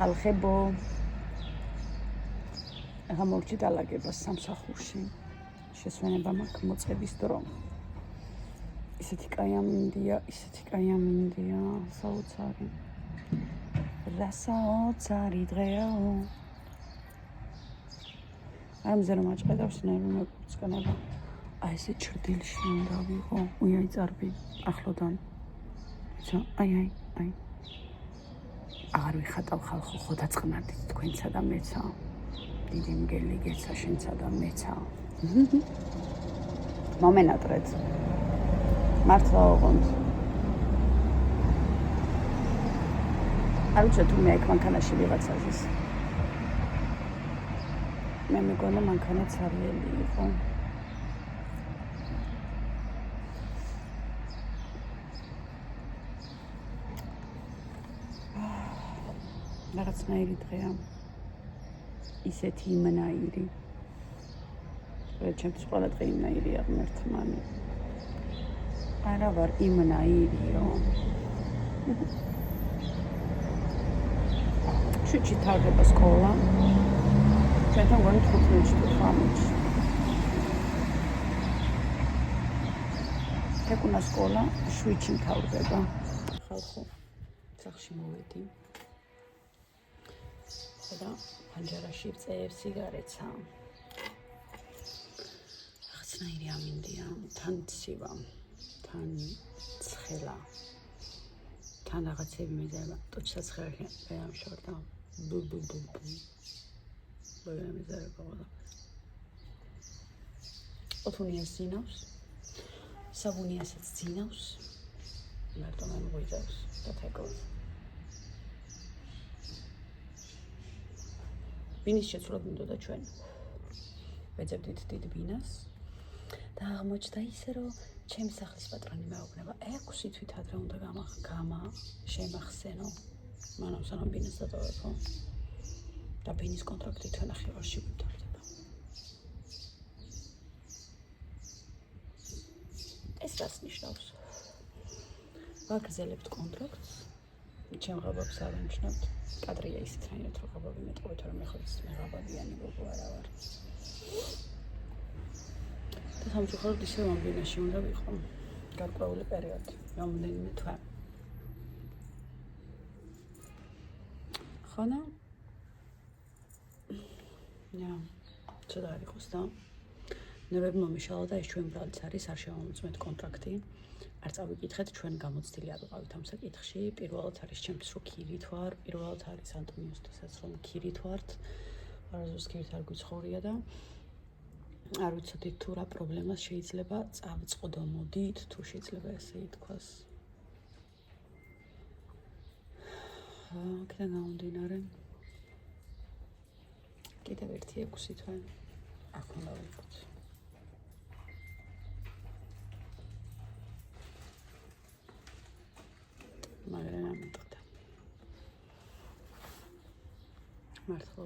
ხალხებო ახლა მოვჭი დალაგებას სამსახურში შესვენება მაქვს მოწების დრო ისეთი კაი ამინდია საოცარი რა საოცარი დღეაო ამზე რომ აჭყედავს ნერვი მეკურწკნება აი ესე ჩრდილში უნდა ვიყო უიაი წარბი ახლოდან აი აღარ ვიხატავ ხალხო ხო დაწყნარდით თქვენსა და მეცა დიდი მგელი გეცა შენსა და მეცა მომენატრეთ მართლა ოღონდ არ ვიცი თუ მე აქ მანქანაში ვიღაცა ზის მე მეგონა მანქანა ცარიელი იყო რაღაცნაირი დღეა ისეთი იმნაირი ჩემთვის ყველა დღე იმნაირია ღმერთმანი არა ვარ იმნაირიო შუჩი თავდება სკოლა ჩვენთან გონი 15-ში თუ 15-ში თეკუნა სკოლა შვიდში მთავრდება ხალხო სახში მოვედი და პანჯარაში წეევ სიგარეტსა რაღაცნაირი ამინდია თან ცივა თან ცხელა თან რაღაცები მეზება ტოჩსაც ხერხი ამშორდა ბოლო მეზება ყველა ოთუნიას ძინავს საბუნიასაც ძინავს მარტო მე მოიძავს და თეკოს ბინის შეცვლად მინდოდა ჩვენ ვეძებდით დიდ ბინას და აღმოჩნდა ისე რომ ჩემი სახლის პატრონი მეუბნება ექვსი თვით ადრე უნდა შემახსენო მანამ სანამ ბინას დატოვებო და ბინის კონტრაქტი თქვენ ახევარში ვითარდება ეს რას ნიშნავს ვაგრძელებთ კონტრაქტს ჩემ ღაბავს არ ვნიშნავთ კადრია ისეთ რაინდ რომ ღაბავი მეტყობთ რომ ეხოც მე ღაბავიანი გოგო არა ვარ და სამწუხაროდ ისევ ამ ბინაში უნდა ვიყო გარკვეული პერიოდი რამდენიმე თვე ხანა ცოტა არ იყოს და ნერვები მომიშალა და ეს ჩვენ ბრალიც არის არ შევამოწმეთ კონტრაქტი არ წავიკითხეთ ჩვენ გამოცდილი არ ვიყავით ამ საკითხში პირველად არის ჩემთვის რომ ქირით ვარ პირველად არის ანტონიუსთვისაც რომ ქირით ვართ არასდროს ქირით არ გვიცხოვრია და არ ვიცოდით თუ რა პრობლემას შეიძლება წავიწყოდო მოდით თუ შეიძლება ესე ითქვას აქედან გამომდინარე კიდევ ერთი 6 თვე აქ უნდა ვიყოთ მაგრამ ამიტყდა მართლა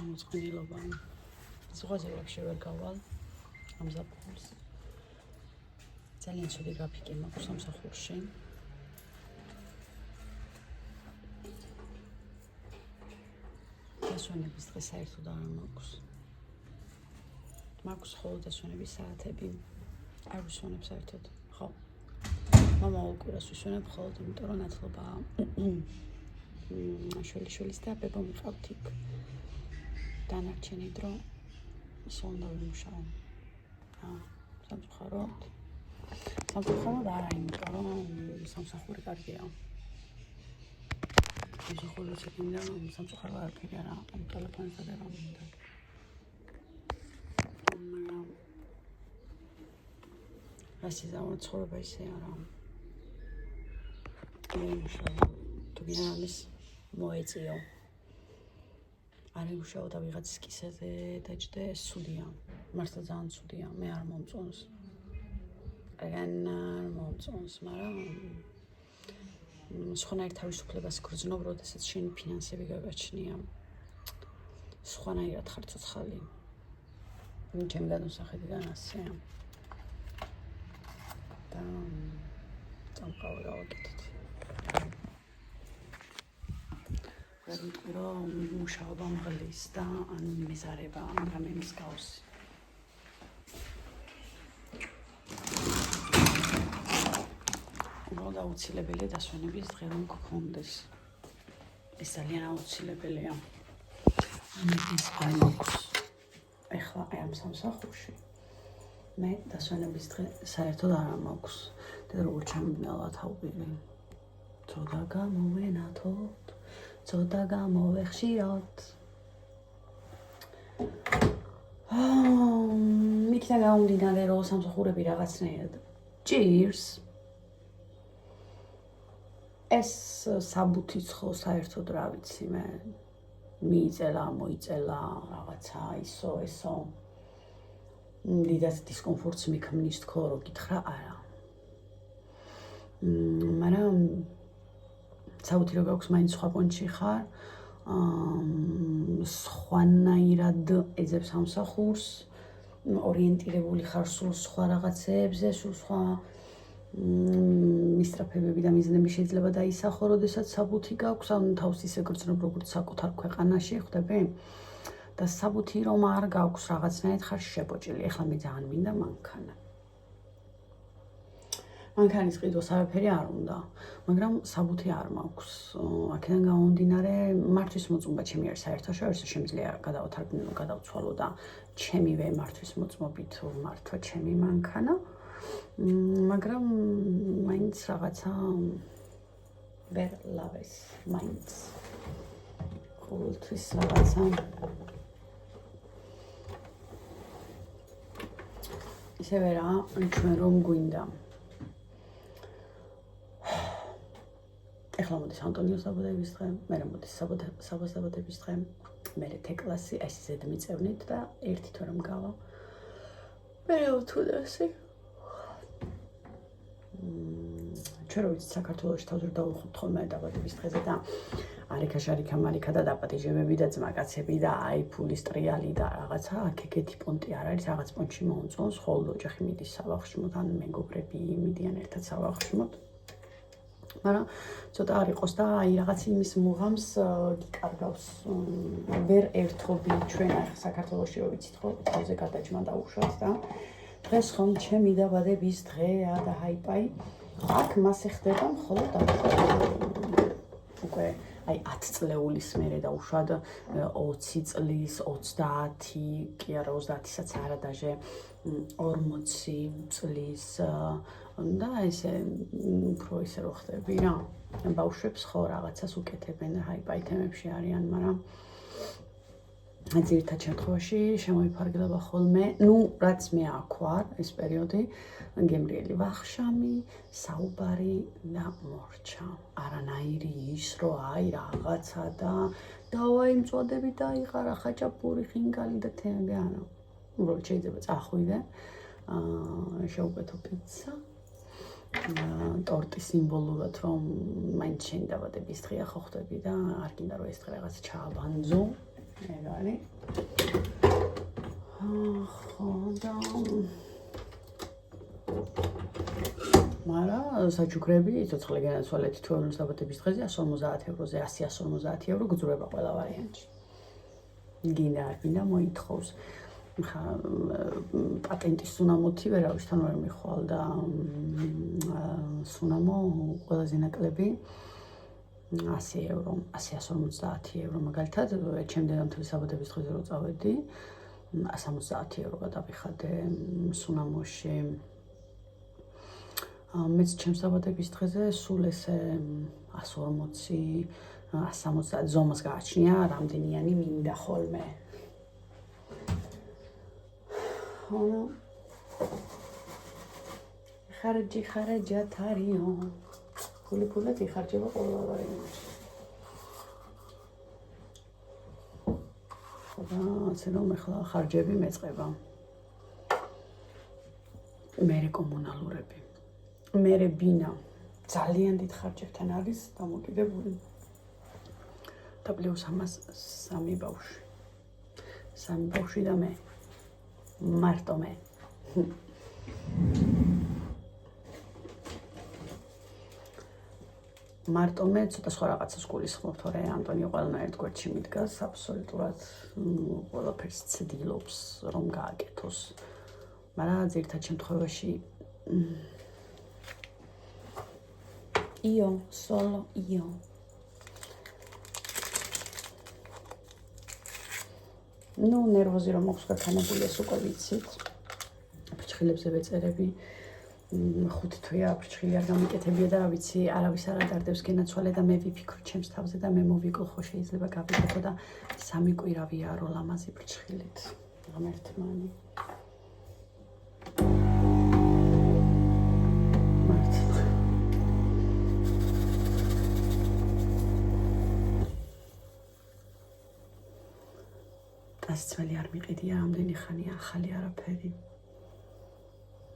მოწყენილობა ზღვაზე ვაფშე ვერ გავალ ამ ზაფხულს ძალიან ცუდი გრაფიკი მაქვს სამსახურში დასვენების დღე საერთოდ არ მაქვს ხოლმე დასვენების საათები არ ვისვენებ საერთოდ ხო მომავალ კვირას ვისვენებ ხოლმე იმიტომ რომ ნათლობა შვილიშვილის და ბებო მიყავთ იქ დანარჩენი დრო სულ უნდა ვიმუშაო სამწუხაროდ არა იმიტომ რომ სამსახური კარგია სამსახური შეგვინდა სამწუხაროდ არ კიდე არა ტელეფონზე და რა მინდა ასე ზამოცხოვრება ისე არა ვიმუშაო თუ გინდა ამის მოეწიო არ იმუშაო და ვიღაცის კისერზე დაჭდე სუდია მართლა ძალიან სუდია მე არ მომწონს მაგრამ სხვანაირ თავისუფლებას გრძნობ როდესაც შენი ფინანსები გაგაჩნია სხვანაირად ხარ ცოცხალი ჩემი გადმოსახედიდან ასეა ყავა გავაკეთეთ. ვერ ვიტყვი რომ მუშაობა მღლის და ან მეზარება ან რამე მსგავსი. უბრალოდ აუცილებელია დასვენების დღე რომ გქონდეს. ეს ძალიან აუცილებელია. ამის არ მაქვს. ეხლა აი ამ სამსახურში მე დასვენების დღე საერთოდ არ მაქვს. და როგორ ჩამიგნალა თავბირი. ცოტა გამოვენათოთ, ცოტა გამოვეხშიროთ. მიქნა გამომდინარე რომ სამსახურები რაღაცნაირად ჭირს. ეს საბუთიც ხო საერთოდ რა ვიცი მე მიიწელა, მოიწელა, რაღაცა ისო, ესო. დიდად დისკომფორტს მიქმნის თქო, რომ გითხრა არა. მაგრამ საბუთი რო გაქვს მაინც სხვა პონჩი ხარ, სხვანაირად ეძებს სამსახურს, ორიენტირებული ხარ სულ სხვა რაღაცეებზე, სულ სხვა მისწრაფებები და მიზნები შეიძლება დაისახო, როდესაც საბუთი გაქვს, ან თავს ისე გრძნობ, როგორც საკუთარ ქვეყანაში, ხვდები? და საბუთი რომ არ გაქვს, რაღაცნაირად ხარ შებოჭილი. ეხლა მე ძალიან მინდა მანქანა. მანქანის ყიდვას არაფერი არ უნდა, მაგრამ საბუთი არ მაქვს. აქედან გამომდინარე, მართვის მოწმობა ჩემი არის საერთაშორისო, შემიძლია გადავცვალო და ჩემივე მართვის მოწმობით ვმართო ჩემი მანქანა. მაგრამ მაინც რაღაცა ვერ ლავეს, მაინც ყოველთვის რაღაცა ისევე რა, ჩვენ რომ გვინდა. ეხლა მოდის ანტონიოს დაბადების დღე, მერე მოდის საბას დაბადების დღე, მერე თეკლასი, ეს ზედმიწევნით და ერთი თვე რომ გავა. მერე უთუდესი. ჩვენ რო ვიცით საქართველოში თავს რო დავუხობთ ხოლმე დაბადების დღეზე და არიქა-შარიქა მარიქა და დაპატიჟებები და ძმაკაცები და აი ფულის ტრიალი და რაღაცა აქ-ეგეთი პონტი არ არის, რაღაც პონტში მოუნწონს, ხოლო ოჯახი მიდის სავახშიმოთ, ან მეგობრები მიდიან ერთად სავახშიმოთ. მაგრამ ცოტა არ იყოს და აი რაღაც იმის მუღამს გიკარგავს. ვერ ერთობი ჩვენ აი საქართველოში რო ვიცით ხო, თავზე გადაჭმა დაუშვათ და დღეს ხომ ჩემი დაბადების დღეა და ჰაიპაი. აქ მასე ხდება მხოლოდ უკვე აი 10 წლეულის მერე დაუშვათ 20 წლის, 30, კი არა 30-საც არა დაჟე 40 წლის და ესე უფრო ისე რო ხდები რა. ბავშვებს ხო რაღაცას უკეთებენ, ჰაიპაი თემებში არიან, მაგრამ ძირითად შემთხვევაში შემოიფარგლება ხოლმე, რაც მე აქ ვარ ეს პერიოდი, გემრიელი ვახშამი, საუბარი და მორჩა. არანაირი ის რომ აი რაღაცა და დავაი მწოდები და იღარა ხაჭაპური, ხინგალი და თემები არა. უბრალოდ შეიძლება წახვიდე, შევუკეთო პიცა. ტორტი სიმბოლურად რომ მაინც შენი დაბადების დღეა ხო ხვდები და არ გინდა რომ ეს დღე რაღაც ჩააბანძო. ეგ არის. ხო და მაგრამ საჩუქრები ცოცხლე განაცვალეთ თვეონის დაბადების დღეზე 150 ევროზე 100-150 евро გძურება ყველა ვარიანტში. გინდა არ გინდა მოითხოვს. ხა პატენტის სუნამოთი ვერავის თან ვერ მიხვალ და სუნამო ყველაზე ნაკლები 100 евро, 150 евро მაგალითად, ჩემ დედამთილის დაბადების დღეზე რო წავედი, 170 евро გადავიხადე სუნამოში. მეც ჩემს დაბადების დღეზე სულ ესე 140, 160 ზომას გააჩნია, რამდენიანი მინდა ხოლმე. ხოლო ხარჯათ არისო. ფულად იხარჯება ყველა ვარიანტში. ხოდა ასე რომ ახლა ხარჯები მეწყება. მერე კომუნალურები. მერე ბინა ძალიან დიდ ხარჯებთან არის დამოკიდებული. და პლუს ამას 3 ბავშვი. 3 ბავშვი და მე. მარტო მე. მარტო მე ცოტა სხვა რაღაცას გულისხმობ, თორე ანტონი ყველანაირად გვერდში მიდგას, აბსოლუტურად ყველაფერს ცდილობს, რომ გააკეთოს. მაგრამ ძირითად შემთხვევაში io solo io ну ნერვოზი რომ აქვს გაქანებული ეს უკვე ვიცით. ფრჩხილებზე ვეწერები 5 თვეა ფრჩხილი არ გამიკეთებია და რა ვიცი, არავის არ ადარდებს გენაცვალე და მე ვიფიქრ ჩემს თავზე და მე მოვიკლ ხო შეიძლება გავიგებო და 3 კვირავია რო ლამაზი ფრჩხილით. ღმერთმანი. ასწველი არ მიყიდია ამდენი ხანია ახალი არაფერი.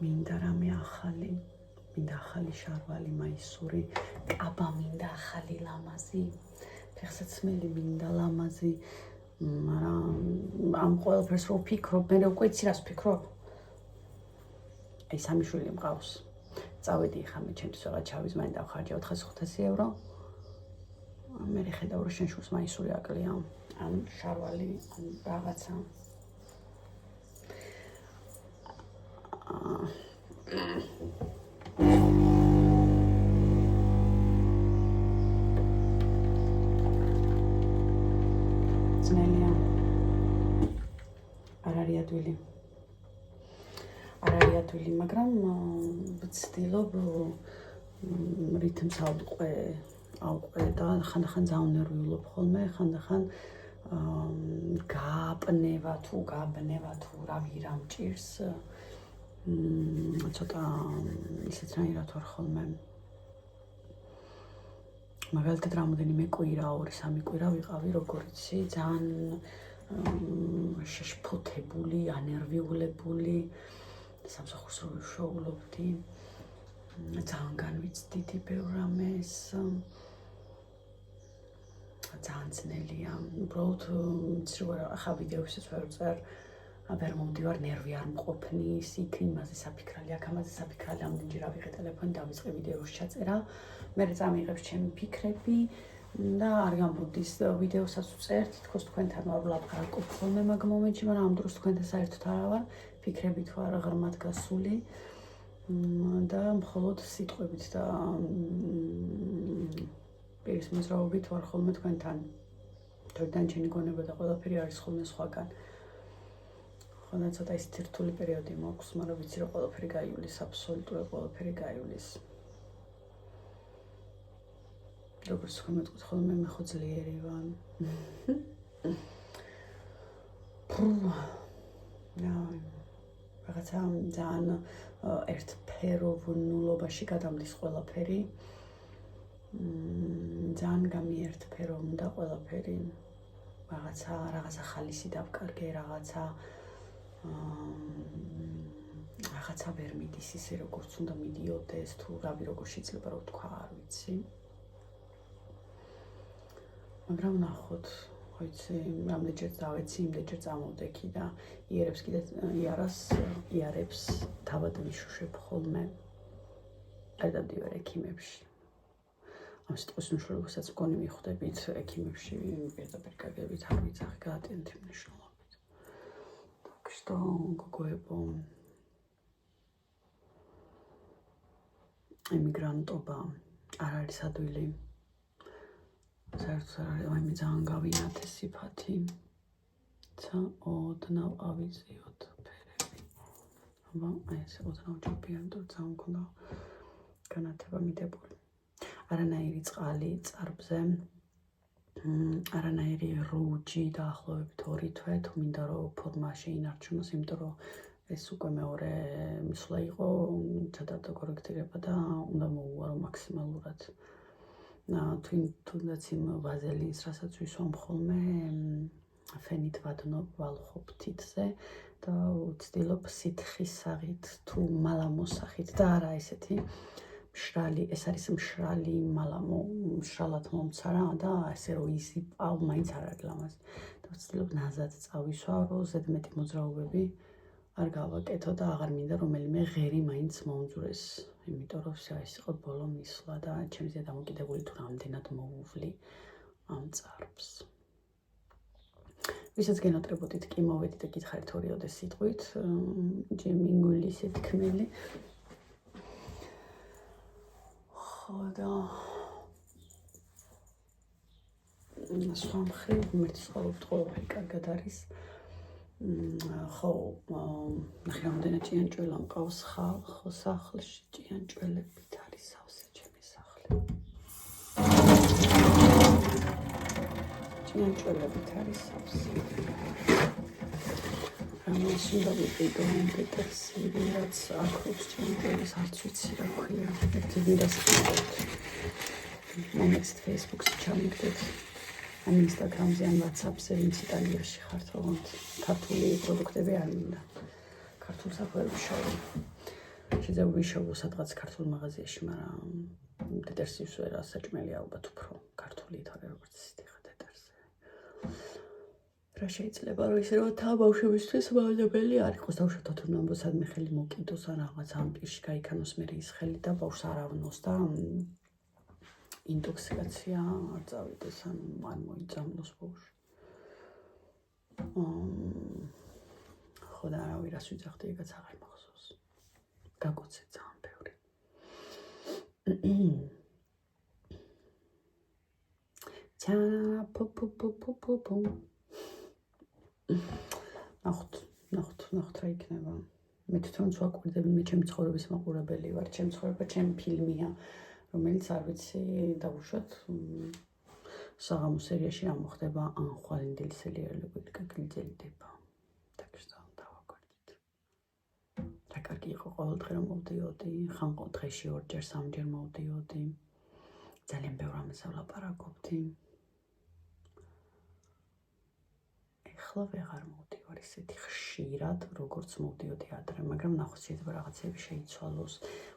მინდა რამე ახალი, მინდა ახალი შარვალი, მაისური, კაბა მინდა ახალი ლამაზი, ფეხსაცმელი მინდა ლამაზი, მაგრამ ამ ყველაფერს რო ვფიქრობ, მე უკვე იცი რას ვფიქრობ. აი 3 შვილი მყავს. წავედი ხა მე ჩემთვის რაღაც ჩავის მაინც დავხარჯე 400-500 евро. მე ხედავ რომ შენ შულს მაისური აკლია. ან შარვალი, ან რაღაცა. ძნელია. არ არის ადვილი. არ არის ადვილი, მაგრამ ვცდილობ რითმს ავყვე და ხანდახან ზაუნერვიულობ ხოლმე, ხანდახან გააბნება თუ რავი რა მჭირს ცოტა ისეთნაირად ვარ ხოლმე. მაგალითად რამოდენიმე კვირა, 2-3 კვირა ვიყავი, როგორ იცი, ძალიან შეშფოთებული, ანერვიულებული, სამსახურს რო ვშოულობდი, ძალიან განვიცდიდი ბევრ რამეს. ძალიან ძნელია. უბრალოდ იცი რა ახლა ვიდეოებსაც ვერ ვწერ, ვერ მომდივარ, ნერვი არ მყოფნის, იქ იმაზე საფიქრალი, აქ ამაზე საფიქრალი, ამდენჯერ ავიღე ტელეფონი, დავიწყე ვიდეოს ჩაწერა, მერე წამიღებს ჩემი ფიქრები და არ გამბუდის ვიდეოსაც ვწერ, თითქოს თქვენთან ვარ ვლაპარაკობ ხოლმე მაგ მომენტში, მაგრამ ამ დროს თქვენთან საერთოდ არ ვარ, ფიქრებით ვარ ღრმად გასული და მხოლოდ სიტყვებით და პირის მოძრაობით ვარ ხოლმე თქვენთან. თორიდან ჩემი გონება და ყველაფერი არის ხოლმე სხვაგან. ხოდა ცოტა ის რთული პერიოდი მაქვს, მაგრამ ვიცი რომ ყველაფერი გაივლის, აბსოლუტურად ყველაფერი გაივლის. როგორც თქვენ მეტყვით ხოლმე მე ხო ძლიერი ვარ. რაღაცა ძალიან ერთფეროვნულობაში გადამდის ყველაფერი. ძალიან გამიერთფეროვნდა ყველაფერი. რაღაცა ხალისი დავკარგე, რაღაცა ვერ მიდის ისე როგორც უნდა მიდიოდეს თუ რავი როგორ შეიძლება რომ თქვა, არ ვიცი. მაგრამ ნახოთ, ხო იცი, რამდენჯერ დავეცი, იმდენჯერ წამოვდექი და იარებს თავად ვიშუშებ ხოლმე. არ დავდივარ ექიმებში. ამ სიტყვის მნიშვნელობასაც მგონი მიხვდებით ექიმებში პირდაპირ გაგებით არ ვიცახი გაატიანეთ მნიშვნელობით. Так что გოგოებო ემიგრანტობა არ არის ადვილი. საერთოდ არ არის, მე ძალიან გავინათე სიფათი. ოდნავ ავიზიოთ ფერები. აბა აი ეს ოდნავ ჯობია, იმიტომ რომ ძალიან მქონდა განათება მიდებული. არანაირი წყალი წარბზე, არანაირი რუჯი დაახლოებით 2 თვე, თუ მინდა რომ ფორმა შეინარჩუნოს, იმიტომ რომ ეს უკვე მეორე მისვლა იყო, ცოტა დაკორექტირება და უნდა მოუვარო მაქსიმალურად. თუნდაც იმ ვაზელინს, რასაც ვისვამ ხოლმე, ფენით ვადნობ, ვალხობ თითზე და ვცდილობ სითხის სახით თუ მალამოს სახით და არა ესეთი მშრალი, ეს არის მშრალი მალამო, მშრალად მომცარა და ესე რომ მაინც არ არის ლამაზი. და ვცდილობ ნაზად წავისვა, რომ ზედმეტი მოძრაობები არ გავაკეთო და აღარ მინდა რომელიმე ღერი მაინც მოუნძურეს, იმიტომ რომ ეს იყო ბოლო მისვლა და ჩემს დამოკიდებული თუ რამდენად მოვუვლი ამ წარბს. ვისაც გენოტრებოდით კი მოვედი და გითხარით ორიოდე სიტყვით, ჯემინგული სეთქმელი. ხო და სხვა მხრივ ღმერთს ვსწავლობთ ყველაფერი კარგად არის. ხო, ნახე რამდენად ჭიანჭველა მყავს ხო სახლში, ჭიანჭველებით არის სავსე ჩემი სახლი. ჭიანჭველებით არის სავსე. რამაც უნდა ვიყიდო ამ პეტერსილი, რაც აქობს ჭიანჭველის არც ვიცი რა ქვია. ერთი ვირას ვიყიდოთ. მომეცით Facebook-ში ჩამიგდეთ. ან Instagram-ზე ან WhatsApp-ზე ვინც იტალიაში ხართ, ოღონდ ქართული პროდუქტები არ მინდა. ქართულ საკვები შოვი. შეიძლება ვიშოვო სადღაც ქართულ მაღაზიაში, მაგრამ ტეტერსის ვერა საჭმელი ალბათ უფრო ქართული ითარე როგორც ისეთი ტეტერსი. რა შეიძლება რომ ისე რომ თა ბავშვებისთვის მავნებელი არ იყოს, დავშოთ რომ ამბოსადმე ხელი მოკიდოს ან რაღაც ამ პირში გაიქანოს მე ის ხელი და ბავშვს არ ავნოს და ინტოქსიკაცია არ წავიდეს ან არ მოიწამლოს ბავშვი. ხო და არავის რას ვიძახდი, ეგაც აღარ მახსოვს. გაგოცე ძალიან ბევრი. ნახოთ რა იქნება. მე თვითონც ვაკვირდები, მე ჩემი ცხოვრების მაყურებელი ვარ, ჩემი ცხოვრება ჩემი ფილმია. რომელიც არ ვიცი დავუშვათ საღამო სერიაში რა მოხდება ან ხვალინდელი სერიალები გაგრძელდება. ტექსტა დავაკვირდით. რა კარგი იყო ყოველდღე რომ მოვდიოდი, ხან დღეში ორჯერ, სამჯერ მოვდიოდი. ძალიან ბევრ ამას ვლაპარაკობდი. ეხლა ვეღარ მოვდივარ ისეთი ხშირად, როგორც მოვდიოდი ადრე, მაგრამ ნახოთ შეიძლება რაღაცები შეიცვალოს.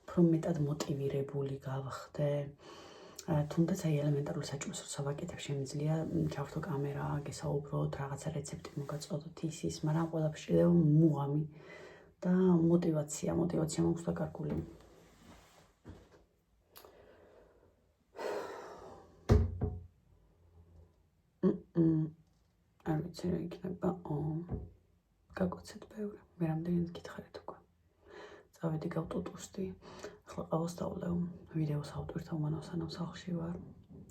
უფრო მეტად მოტივირებული გავხდე. თუნდაც აი ელემენტარულ საჭმელს როცა ვაკეთებ, შემიძლია ჩავხტო კამერა, გესაუბროთ, რაღაცა რეცეპტი მოგაწოდოთ ის, მაგრამ ყველაფერში მუღამი და мотивация მაქვს დაკარგული. არ ვიცი რა იქნება. გაგოცეთ ბევრი. მე რამდენად გითხარით უკვე. წავედი გავტუტუსდი. ახლა ყავს დავლევ. ვიდეოს ავტვირთ ამანო სანამ სახლში ვარ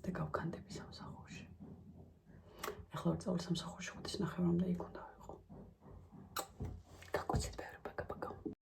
და გავქანდები სამსახურში. ახლა ვარ წავალ სამსახურში, ხუთის ნახევრამდე იქ უნდა